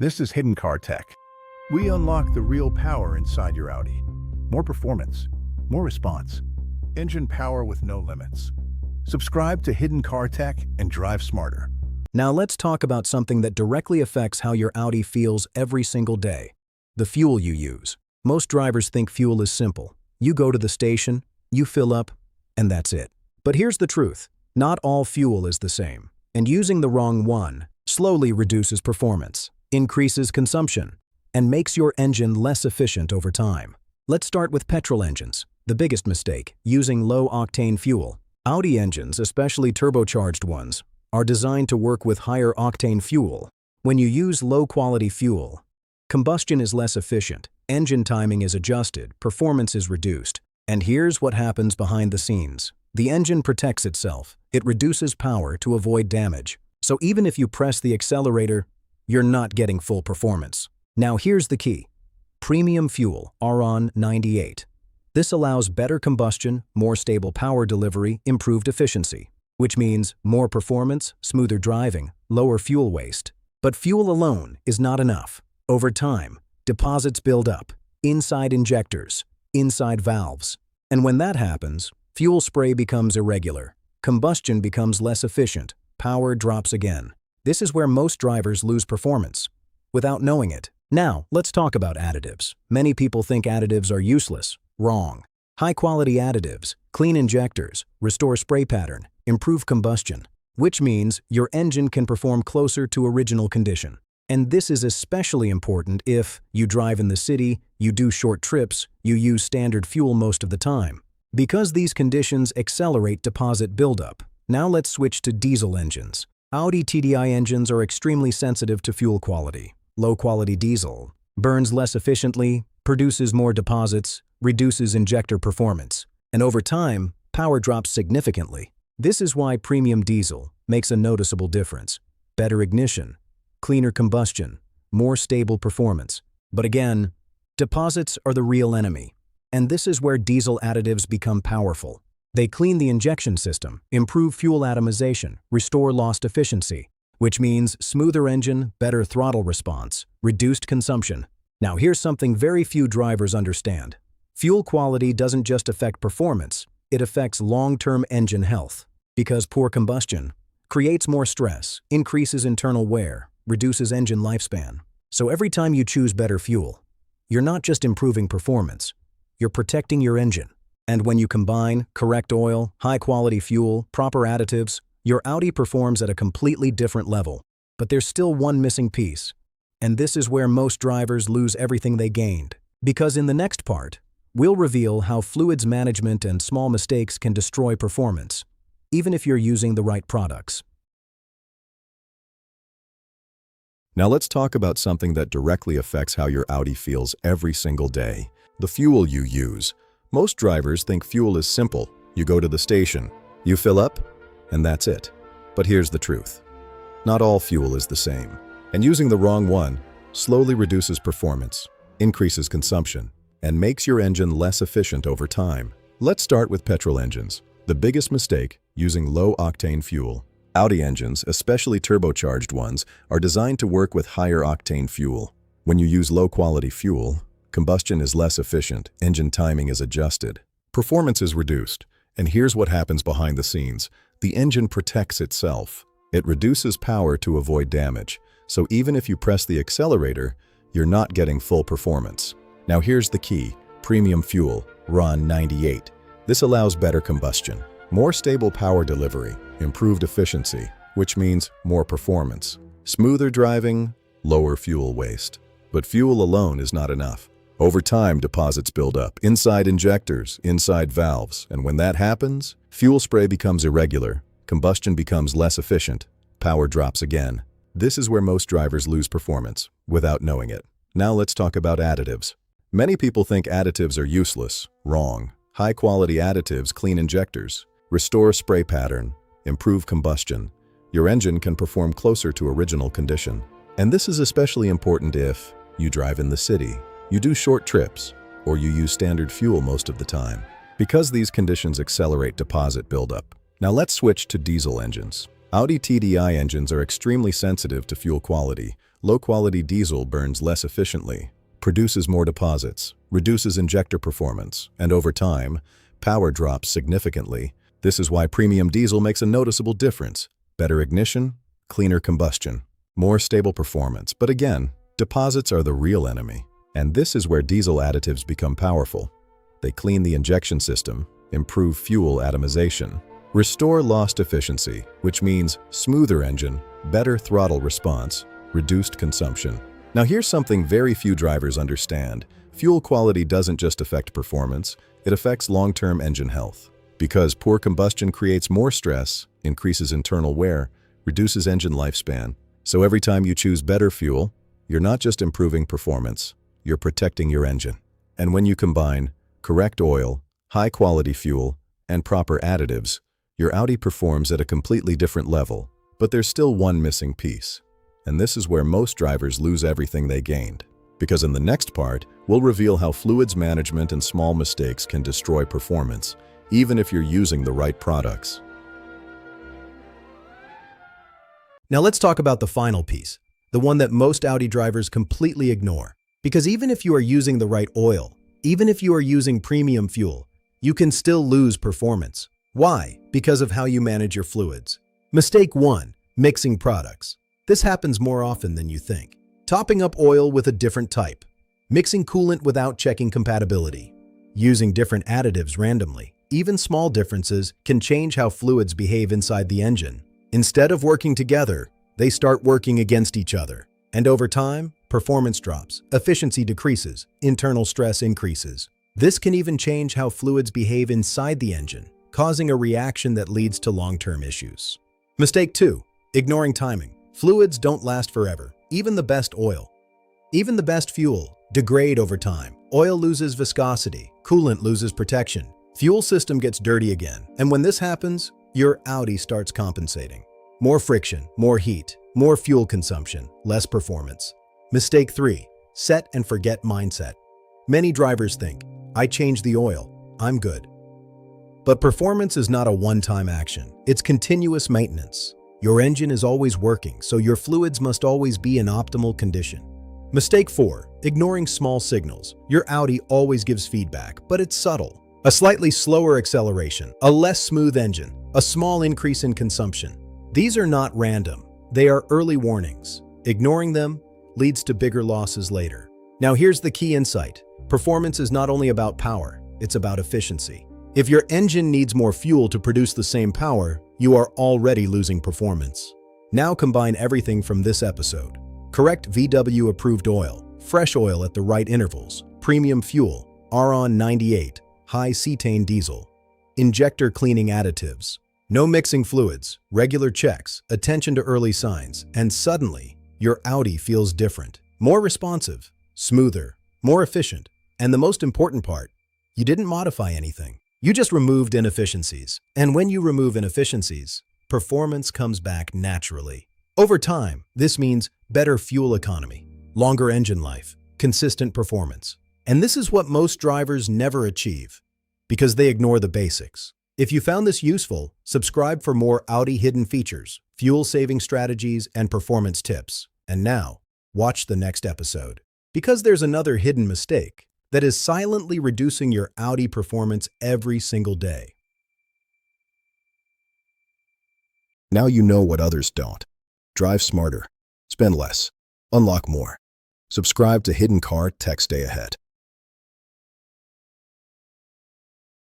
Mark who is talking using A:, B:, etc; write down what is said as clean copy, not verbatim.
A: This is Hidden Car Tech. We unlock the real power inside your Audi. More performance, more response, engine power with no limits. Subscribe to Hidden Car Tech and drive smarter.
B: Now let's talk about something that directly affects how your Audi feels every single day: the fuel you use. Most drivers think fuel is simple. You go to the station, you fill up, and that's it. But here's the truth: not all fuel is the same, and using the wrong one slowly reduces performance, increases consumption, and makes your engine less efficient over time. Let's start with petrol engines. The biggest mistake: using low-octane fuel. Audi engines, especially turbocharged ones, are designed to work with higher octane fuel. When you use low-quality fuel, combustion is less efficient, engine timing is adjusted, performance is reduced. And here's what happens behind the scenes. The engine protects itself. It reduces power to avoid damage. So even if you press the accelerator, you're not getting full performance. Now here's the key: premium fuel, Audi 98. This allows better combustion, more stable power delivery, improved efficiency, which means more performance, smoother driving, lower fuel waste. But fuel alone is not enough. Over time, deposits build up, inside injectors, inside valves. And when that happens, fuel spray becomes irregular, combustion becomes less efficient, power drops again. This is where most drivers lose performance, without knowing it. Now, let's talk about additives. Many people think additives are useless. Wrong. High-quality additives, clean injectors, restore spray pattern, improve combustion, which means your engine can perform closer to original condition. And this is especially important if you drive in the city, you do short trips, you use standard fuel most of the time, because these conditions accelerate deposit buildup. Now let's switch to diesel engines. Audi TDI engines are extremely sensitive to fuel quality. Low-quality diesel burns less efficiently, produces more deposits, reduces injector performance, and over time, power drops significantly. This is why premium diesel makes a noticeable difference: better ignition, cleaner combustion, more stable performance. But again, deposits are the real enemy. And this is where diesel additives become powerful. They clean the injection system, improve fuel atomization, restore lost efficiency, which means smoother engine, better throttle response, reduced consumption. Now here's something very few drivers understand. Fuel quality doesn't just affect performance, it affects long-term engine health. Because poor combustion creates more stress, increases internal wear, reduces engine lifespan. So every time you choose better fuel, you're not just improving performance, you're protecting your engine. And when you combine correct oil, high-quality fuel, proper additives, your Audi performs at a completely different level. But there's still one missing piece. And this is where most drivers lose everything they gained. Because in the next part, we'll reveal how fluids management and small mistakes can destroy performance, even if you're using the right products.
C: Now let's talk about something that directly affects how your Audi feels every single day: the fuel you use. Most drivers think fuel is simple. You go to the station, you fill up, and that's it. But here's the truth: not all fuel is the same. And using the wrong one slowly reduces performance, increases consumption, and makes your engine less efficient over time. Let's start with petrol engines. The biggest mistake: using low-octane fuel. Audi engines, especially turbocharged ones, are designed to work with higher octane fuel. When you use low-quality fuel, combustion is less efficient, engine timing is adjusted, performance is reduced, and here's what happens behind the scenes: the engine protects itself. It reduces power to avoid damage, so even if you press the accelerator, you're not getting full performance. Now here's the key: premium fuel, Audi 98. This allows better combustion, more stable power delivery, improved efficiency, which means more performance, smoother driving, lower fuel waste. But fuel alone is not enough. Over time, deposits build up, inside injectors, inside valves, and when that happens, fuel spray becomes irregular, combustion becomes less efficient, power drops again. This is where most drivers lose performance, without knowing it. Now let's talk about additives. Many people think additives are useless. Wrong. High-quality additives clean injectors, restore spray pattern, improve combustion. Your engine can perform closer to original condition. And this is especially important if you drive in the city, you do short trips, or you use standard fuel most of the time, because these conditions accelerate deposit buildup. Now let's switch to diesel engines. Audi TDI engines are extremely sensitive to fuel quality. Low-quality diesel burns less efficiently, produces more deposits, reduces injector performance, and over time, power drops significantly. This is why premium diesel makes a noticeable difference. Better ignition, cleaner combustion, more stable performance. But again, deposits are the real enemy. And this is where diesel additives become powerful. They clean the injection system, improve fuel atomization, restore lost efficiency, which means smoother engine, better throttle response, reduced consumption. Now here's something very few drivers understand. Fuel quality doesn't just affect performance, it affects long-term engine health. Because poor combustion creates more stress, increases internal wear, reduces engine lifespan. So every time you choose better fuel, you're not just improving performance, you're protecting your engine. And when you combine correct oil, high-quality fuel, and proper additives, your Audi performs at a completely different level. But there's still one missing piece. And this is where most drivers lose everything they gained. Because in the next part, we'll reveal how fluids management and small mistakes can destroy performance, even if you're using the right products.
B: Now let's talk about the final piece, the one that most Audi drivers completely ignore. Because even if you are using the right oil, even if you are using premium fuel, you can still lose performance. Why? Because of how you manage your fluids. Mistake 1. Mixing products. This happens more often than you think. Topping up oil with a different type. Mixing coolant without checking compatibility. Using different additives randomly. Even small differences can change how fluids behave inside the engine. Instead of working together, they start working against each other. And over time, performance drops, efficiency decreases, internal stress increases. This can even change how fluids behave inside the engine, causing a reaction that leads to long-term issues. Mistake 2. Ignoring timing. Fluids don't last forever. Even the best oil, even the best fuel, degrade over time. Oil loses viscosity, coolant loses protection, fuel system gets dirty again. And when this happens, your Audi starts compensating. More friction, more heat, more fuel consumption, less performance. Mistake 3. Set and forget mindset. Many drivers think, I changed the oil, I'm good. But performance is not a one-time action. It's continuous maintenance. Your engine is always working, so your fluids must always be in optimal condition. Mistake 4. Ignoring small signals. Your Audi always gives feedback, but it's subtle. A slightly slower acceleration, a less smooth engine, a small increase in consumption. These are not random. They are early warnings. Ignoring them leads to bigger losses later. Now here's the key insight. Performance is not only about power, it's about efficiency. If your engine needs more fuel to produce the same power, you are already losing performance. Now combine everything from this episode. Correct VW-approved oil, fresh oil at the right intervals, premium fuel, Aron 98, high cetane diesel, injector cleaning additives, no mixing fluids, regular checks, attention to early signs, and suddenly, your Audi feels different, more responsive, smoother, more efficient, and the most important part, you didn't modify anything. You just removed inefficiencies. And when you remove inefficiencies, performance comes back naturally. Over time, this means better fuel economy, longer engine life, consistent performance. And this is what most drivers never achieve, because they ignore the basics. If you found this useful, subscribe for more Audi hidden features, fuel-saving strategies, and performance tips. And now, watch the next episode. Because there's another hidden mistake that is silently reducing your Audi performance every single day.
C: Now you know what others don't. Drive smarter, spend less, unlock more. Subscribe to Hidden Car Tech Stay Ahead.